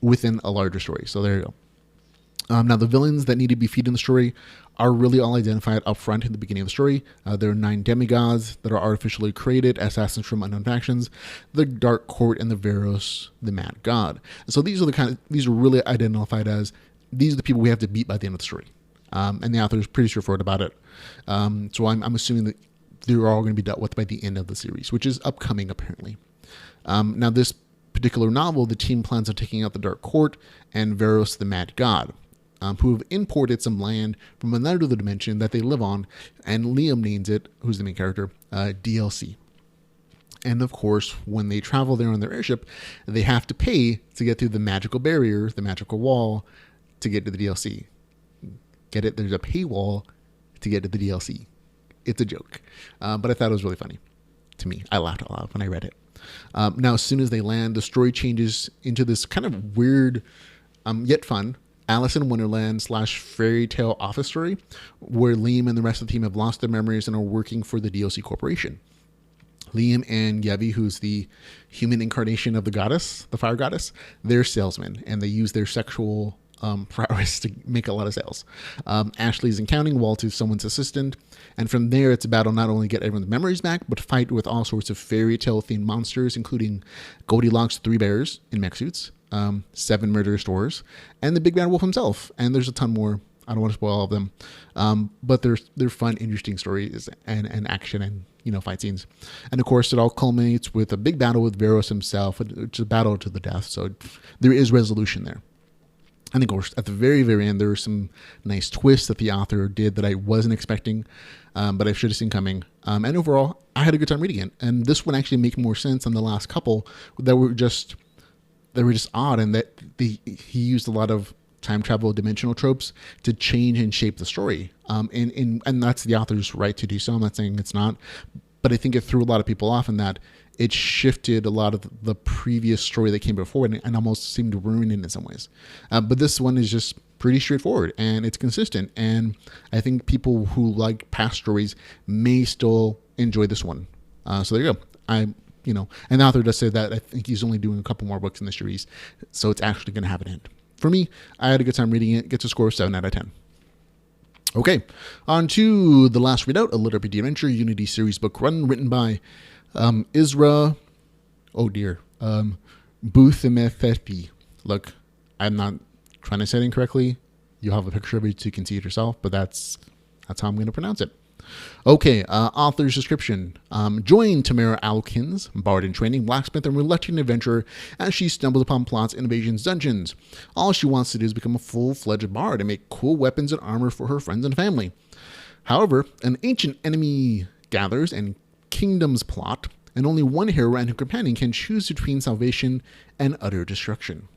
within a larger story. So there you go. Now the villains that need to be featured in the story are really all identified up front in the beginning of the story. There are 9 demigods that are artificially created, assassins from unknown factions, the Dark Court, and the Veros, the Mad God. So these are really identified as, these are the people we have to beat by the end of the story. And the author is pretty straightforward about it. So I'm assuming that they're all going to be dealt with by the end of the series, which is upcoming apparently. Now this particular novel, the team plans on taking out the Dark Court and Veros, the Mad God, who have imported some land from another dimension that they live on, and Liam names it, who's the main character, DLC. And of course, when they travel there on their airship, they have to pay to get through the magical barrier, the magical wall, to get to the DLC. Get it? There's a paywall to get to the DLC. It's a joke. But I thought it was really funny to me. I laughed a lot when I read it. Now, as soon as they land, the story changes into this kind of weird, yet fun, Alice in Wonderland / fairy tale office story, where Liam and the rest of the team have lost their memories and are working for the DLC Corporation. Liam and Yevi, who's the human incarnation of the goddess, the fire goddess, they're salesmen, and they use their sexual prowess to make a lot of sales. Ashley's in counting, Walt is someone's assistant, and from there it's a battle not only get everyone's memories back, but fight with all sorts of fairy tale themed monsters, including Goldilocks 3 bears in mech suits, 7 murderous doors, and the big bad wolf himself. And there's a ton more. I don't want to spoil all of them, but they're fun, interesting stories and action and fight scenes. And of course, it all culminates with a big battle with Veros himself, which is a battle to the death. So there is resolution there. I think at the very, very end, there were some nice twists that the author did that I wasn't expecting, but I should have seen coming. And overall, I had a good time reading it. And this one actually makes more sense than the last couple that were just odd, and that he used a lot of time travel dimensional tropes to change and shape the story. And that's the author's right to do so. I'm not saying it's not, but I think it threw a lot of people off in that it shifted a lot of the previous story that came before and almost seemed to ruin it in some ways. But this one is just pretty straightforward and it's consistent. And I think people who like past stories may still enjoy this one. So there you go. And the author does say that I think he's only doing a couple more books in the series, so it's actually going to have an end. For me, I had a good time reading it. Gets a score of 7 out of 10. Okay, on to The Last Redoubt, a LitRPG adventure Unity series book run, written by Isra, Boothimetheti. Look, I'm not trying to say it incorrectly. You'll have a picture of it so you can see it yourself, but that's how I'm going to pronounce it. Okay, author's description. Join Tamara Alkins, bard in training, blacksmith, and reluctant adventurer as she stumbles upon plots and invasions dungeons. All she wants to do is become a full-fledged bard and make cool weapons and armor for her friends and family. However, an ancient enemy gathers and kingdoms plot, and only one hero and her companion can choose between salvation and utter destruction.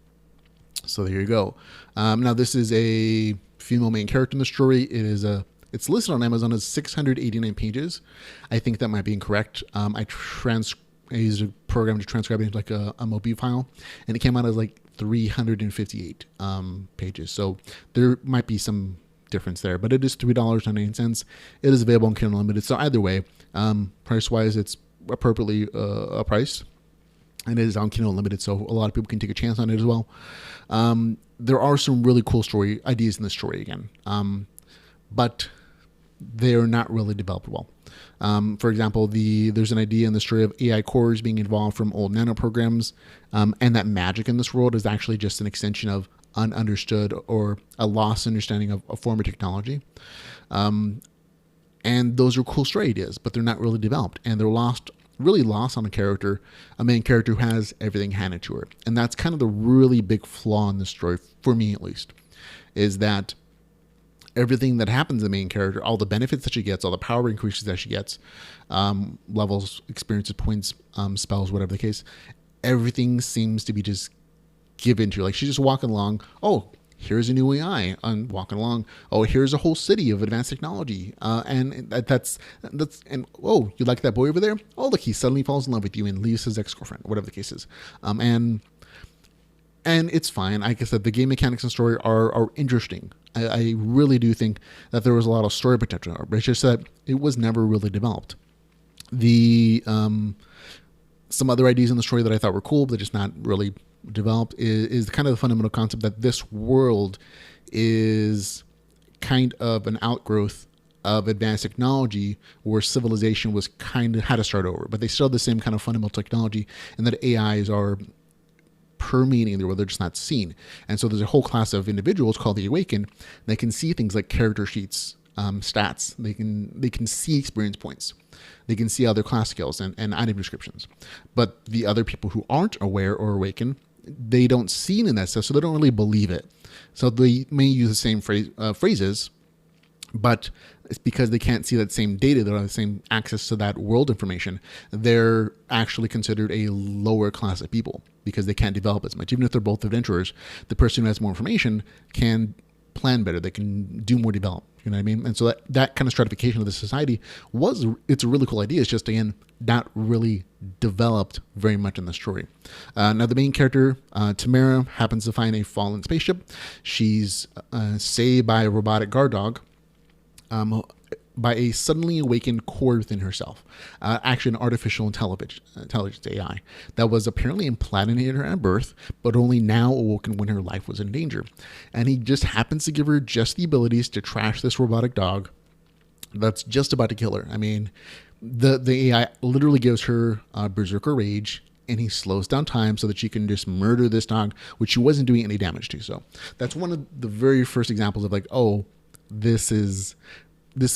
So there you go. Now, this is a female main character in the story. It's listed on Amazon as 689 pages. I think that might be incorrect. I used a program to transcribe it into like a MOB file, and it came out as like 358 pages. So there might be some difference there, but it is $3.99. It is available on Kindle Unlimited. So either way, price-wise, it's appropriately priced, and it is on Kindle Unlimited, so a lot of people can take a chance on it as well. There are some really cool story ideas in the story again, but they're not really developed well. For example, there's an idea in the story of AI cores being involved from old nano programs, and that magic in this world is actually just an extension of ununderstood or a lost understanding of a form of technology. And those are cool story ideas, but they're not really developed, and they're really lost on a main character who has everything handed to her. And that's kind of the really big flaw in the story, for me at least, is that everything that happens to the main character, all the benefits that she gets, all the power increases that she gets, levels, experiences, points, spells, whatever the case, everything seems to be just given to her. Like, she's just walking along. Oh, here's a new AI. I'm walking along. Oh, here's a whole city of advanced technology. And oh, you like that boy over there? Oh, look, he suddenly falls in love with you and leaves his ex-girlfriend, whatever the case is. And it's fine. Like I said, the game mechanics and story are interesting. I really do think that there was a lot of story potential, but it's just that it was never really developed. Some other ideas in the story that I thought were cool, but just not really developed, is kind of the fundamental concept that this world is kind of an outgrowth of advanced technology where civilization was kind of had to start over, but they still have the same kind of fundamental technology, and that AIs are permeating the world, they're just not seen. And so there's a whole class of individuals called the Awakened that can see things like character sheets, stats. They can see experience points. They can see other class skills and item descriptions. But the other people who aren't aware or awakened, they don't see in that stuff, so they don't really believe it. So they may use the same phrases, but it's because they can't see that same data, they don't have the same access to that world information. They're actually considered a lower class of people because they can't develop as much. Even if they're both adventurers, the person who has more information can plan better, they can do more development. You know what I mean? And so that kind of stratification of the society it's a really cool idea. It's just, again, not really developed very much in the story. Now, the main character, Tamara, happens to find a fallen spaceship. She's saved by a robotic guard dog, by a suddenly awakened core within herself. Actually, an artificial intelligence AI that was apparently implanted in her at birth, but only now awoken when her life was in danger. And he just happens to give her just the abilities to trash this robotic dog that's just about to kill her. I mean, the AI literally gives her berserker rage, and he slows down time so that she can just murder this dog, which she wasn't doing any damage to. So that's one of the very first examples of like, oh, this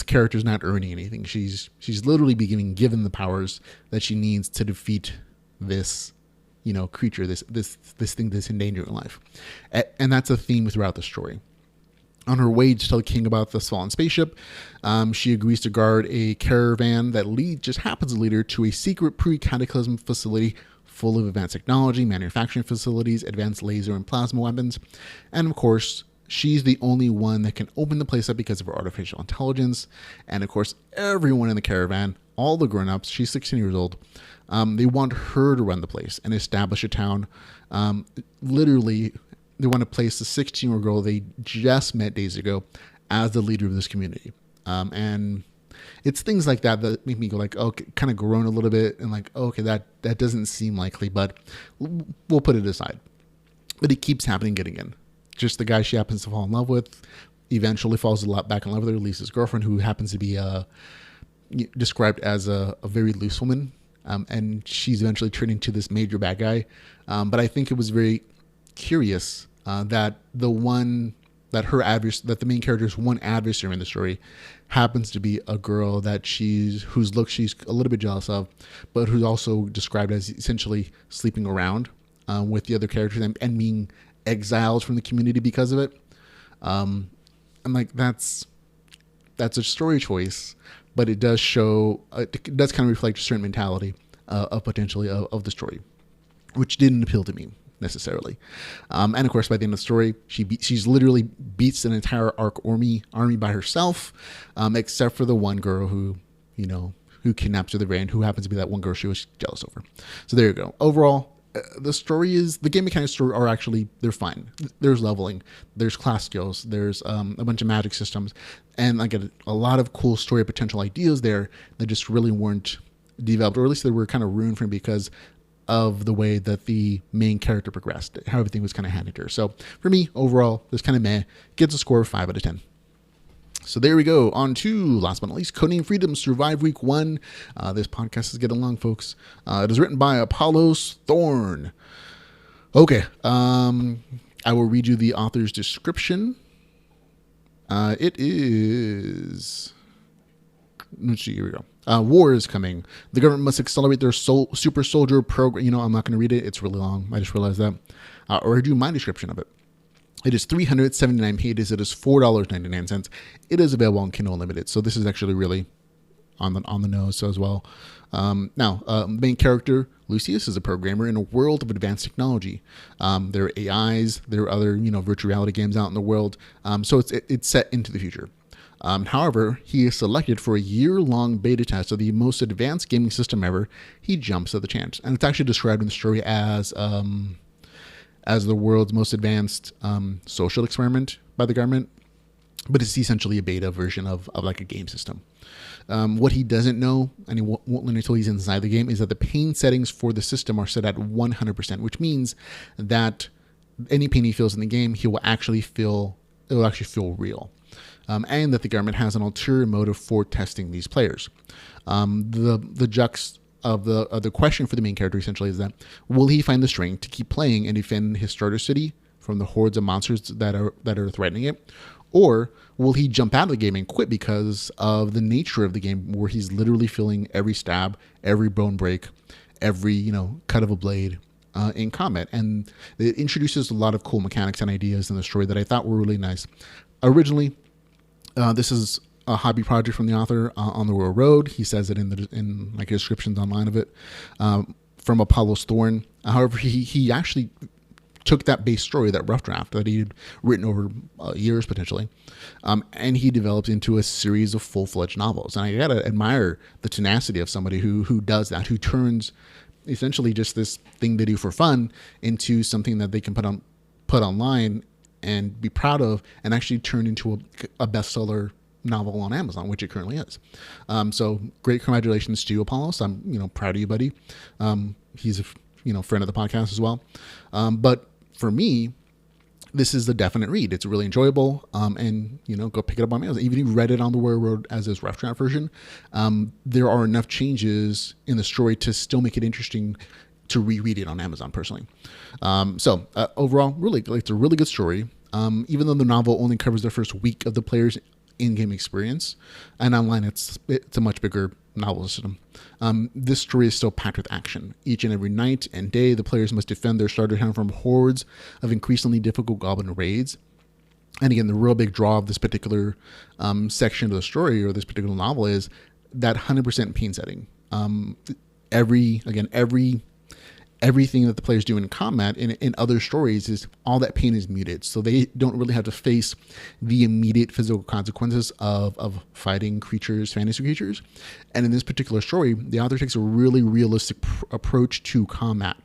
character's not earning anything. She's literally being given the powers that she needs to defeat this, creature, this thing that's endangering life. And that's a theme throughout the story. On her way to tell the king about this fallen spaceship, she agrees to guard a caravan that just happens to lead her to a secret pre-cataclysm facility full of advanced technology, manufacturing facilities, advanced laser and plasma weapons, and of course, she's the only one that can open the place up because of her artificial intelligence. And of course, everyone in the caravan, all the grown-ups, she's 16 years old, they want her to run the place and establish a town. Literally, they want to place the 16-year-old girl they just met days ago as the leader of this community. And it's things like that make me go like, okay, kind of groan a little bit and like, okay, that doesn't seem likely, but we'll put it aside. But it keeps happening again. Just the guy she happens to fall in love with eventually falls back in love with her, Lisa's girlfriend, who happens to be described as a very loose woman. And she's eventually turned into this major bad guy. But I think it was very curious that the the main character's one adversary in the story happens to be a girl that whose look she's a little bit jealous of, but who's also described as essentially sleeping around with the other characters and being exiled from the community because of it. I'm like, that's a story choice, but it does show, it does kind of reflect a certain mentality of potentially of the story, which didn't appeal to me necessarily. And of course, by the end of the story, she's literally beats an entire Ark army by herself, except for the one girl who kidnaps her the brain, who happens to be that one girl she was jealous over. So there you go. Overall, the game mechanics story are actually, they're fine. There's leveling, there's class skills, there's a bunch of magic systems, and I get a lot of cool story potential ideas there that just really weren't developed, or at least they were kind of ruined for me because of the way that the main character progressed, how everything was kind of handed to her. So for me, overall, this kind of meh, gets a score of 5 out of 10. So there we go. On to, last but not least, Codename Freedom Survive Week 1. This podcast is getting long, folks. It is written by Apollos Thorn. Okay. I will read you the author's description. It is... Let's see, here we go. War is coming. The government must accelerate their super soldier program. I'm not going to read it. It's really long. I just realized that. Or do my description of it. It is 379 pages. It is $4.99. It is available on Kindle Unlimited. So this is actually really on the nose as well. Now, the main character, Lucius, is a programmer in a world of advanced technology. There are AIs. There are other, virtual reality games out in the world. So it's set into the future. However, he is selected for a year-long beta test of the most advanced gaming system ever. He jumps at the chance. And it's actually described in the story as the world's most advanced social experiment by the government. But it's essentially a beta version of like a game system. What he doesn't know, and he won't learn until he's inside the game, is that the pain settings for the system are set at 100%, which means that any pain he feels in the game, it will actually feel real. And that the government has an ulterior motive for testing these players. The jux of the question for the main character essentially is that, will he find the strength to keep playing and defend his starter city from the hordes of monsters that are threatening it? Or will he jump out of the game and quit because of the nature of the game, where he's literally feeling every stab, every bone break, every cut of a blade in combat? And it introduces a lot of cool mechanics and ideas in the story that I thought were really nice. Originally, this is a hobby project from the author on the Royal Road. He says it in like descriptions online of it, from Apollos Thorn. However, he actually took that base story, that rough draft that he'd written over years potentially, and he developed into a series of full-fledged novels. And I gotta admire the tenacity of somebody who does that, who turns essentially just this thing they do for fun into something that they can put online and be proud of, and actually turn into a bestseller novel on Amazon, which it currently is. So great congratulations to you, Apollos. I'm proud of you, buddy. He's a friend of the podcast as well. But for me, this is a definite read. It's really enjoyable. And go pick it up on Amazon. Even if you read it on the Road as this rough draft version, there are enough changes in the story to still make it interesting to reread it on Amazon personally. So overall, really, it's a really good story. Even though the novel only covers the first week of the player's in-game experience, and online it's a much bigger novel system. This story is still packed with action. Each and every night and day, the players must defend their starter town from hordes of increasingly difficult goblin raids. And again, the real big draw of this particular section of the story, or this particular novel, is that 100% pain setting. Everything that the players do in combat in other stories is all that pain is muted. So they don't really have to face the immediate physical consequences of fighting creatures, fantasy creatures. And in this particular story, the author takes a really realistic approach to combat,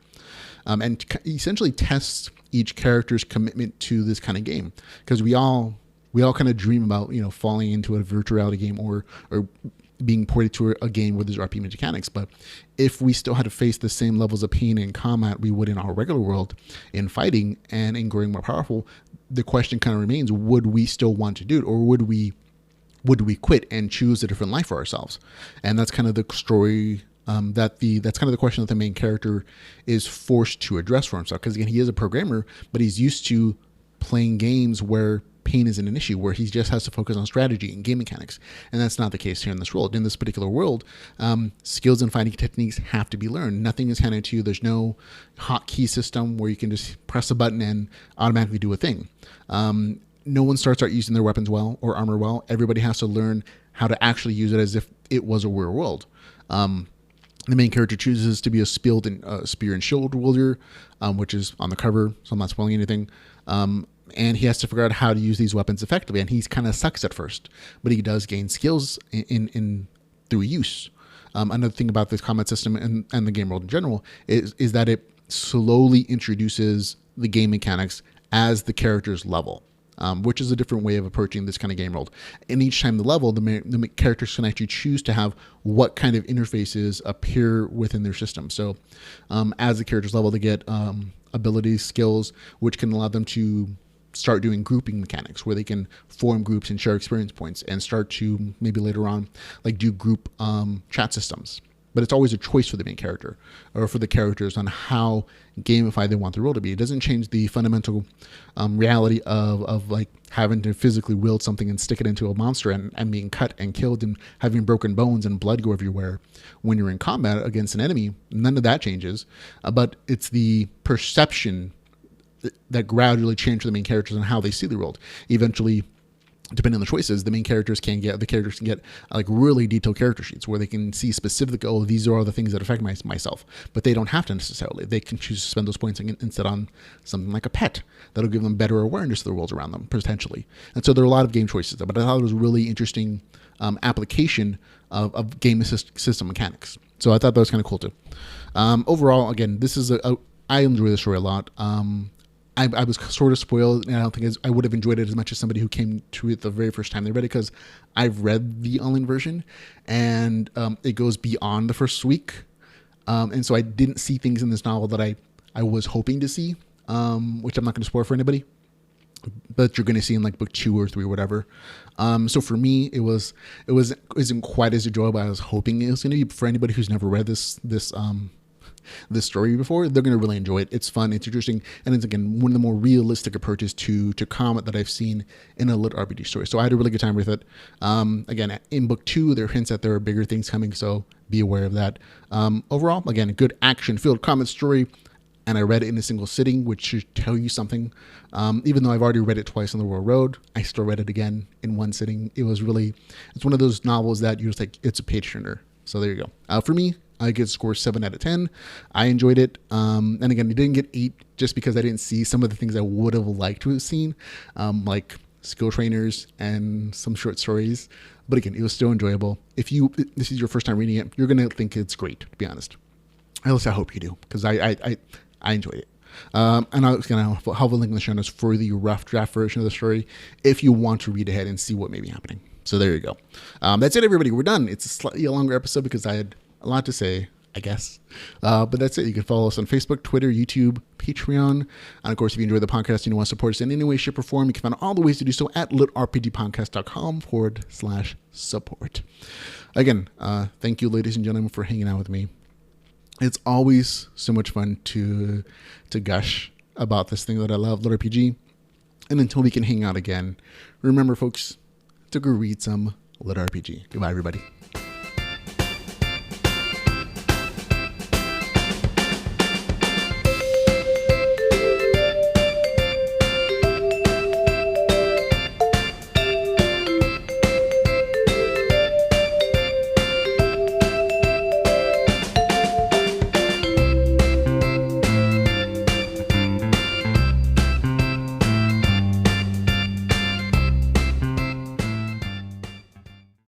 and essentially tests each character's commitment to this kind of game. Because we all kind of dream about, falling into a virtual reality game or being ported to a game where there's RPG mechanics. But if we still had to face the same levels of pain in combat we would in our regular world in fighting and in growing more powerful, the question kind of remains, would we still want to do it, or would we quit and choose a different life for ourselves? And that's kind of the story, that's kind of the question that the main character is forced to address for himself. Because again, he is a programmer, but he's used to playing games where pain isn't an issue, where he just has to focus on strategy and game mechanics. And that's not the case here in this world. In this particular world, skills and fighting techniques have to be learned. Nothing is handed to you. There's no hotkey system where you can just press a button and automatically do a thing. No one starts out using their weapons well or armor well. Everybody has to learn how to actually use it as if it was a real world. The main character chooses to be a spear and shield wielder, which is on the cover, so I'm not spoiling anything. And he has to figure out how to use these weapons effectively. And he kind of sucks at first, but he does gain skills in through use. Another thing about this combat system and the game world in general is that it slowly introduces the game mechanics as the character's level, which is a different way of approaching this kind of game world. And each time the level, the characters can actually choose to have what kind of interfaces appear within their system. So as the character's level, they get abilities, skills, which can allow them to start doing grouping mechanics, where they can form groups and share experience points and start to maybe later on do group chat systems. But it's always a choice for the main character or for the characters on how gamified they want the role to be. It doesn't change the fundamental reality of having to physically wield something and stick it into a monster and being cut and killed and having broken bones and blood go everywhere when you're in combat against an enemy. None of that changes, but it's the perception that gradually change for the main characters and how they see the world. Eventually, depending on the choices, the characters can get really detailed character sheets where they can see specifically, oh, these are all the things that affect myself. But they don't have to necessarily. They can choose to spend those points instead on something like a pet that'll give them better awareness of the worlds around them, potentially. And so there are a lot of game choices, but I thought it was a really interesting application of game system mechanics. So I thought that was kind of cool too. Overall, again, this is I enjoy the story a lot. I was sort of spoiled, and I don't think I would have enjoyed it as much as somebody who came to it the very first time they read it, because I've read the online version, and it goes beyond the first week. And so I didn't see things in this novel that I was hoping to see, which I'm not going to spoil for anybody, but you're going to see in book 2 or 3 or whatever. So for me, it isn't quite as enjoyable as I was hoping it was going to be. For anybody who's never read this story before, they're going to really enjoy it. It's fun, it's interesting, and it's, again, one of the more realistic approaches to combat that I've seen in a LitRPG story. So I had a really good time with it. Again, in book 2, there are hints that there are bigger things coming, so be aware of that. Overall, again, a good action-filled combat story, and I read it in a single sitting, which should tell you something. Even though I've already read it twice on the Road, I still read it again in one sitting. It's one of those novels that you're just it's a page turner. So there you go. For me, I get score 7 out of 10. I enjoyed it. And again, it didn't get 8 just because I didn't see some of the things I would have liked to have seen, like skill trainers and some short stories. But again, it was still enjoyable. If this is your first time reading it, you're going to think it's great, to be honest. At least I hope you do, because I enjoyed it. And I was going to have a link in the show notes for the rough draft version of the story if you want to read ahead and see what may be happening. So there you go. That's it, everybody. We're done. It's a slightly longer episode because I had a lot to say, I guess. But that's it. You can follow us on Facebook, Twitter, YouTube, Patreon. And of course, if you enjoy the podcast and you want to support us in any way, shape, or form, you can find all the ways to do so at litrpgpodcast.com/support. Again, thank you, ladies and gentlemen, for hanging out with me. It's always so much fun to gush about this thing that I love, LitRPG. And until we can hang out again, remember, folks, to go read some LitRPG. Goodbye, everybody.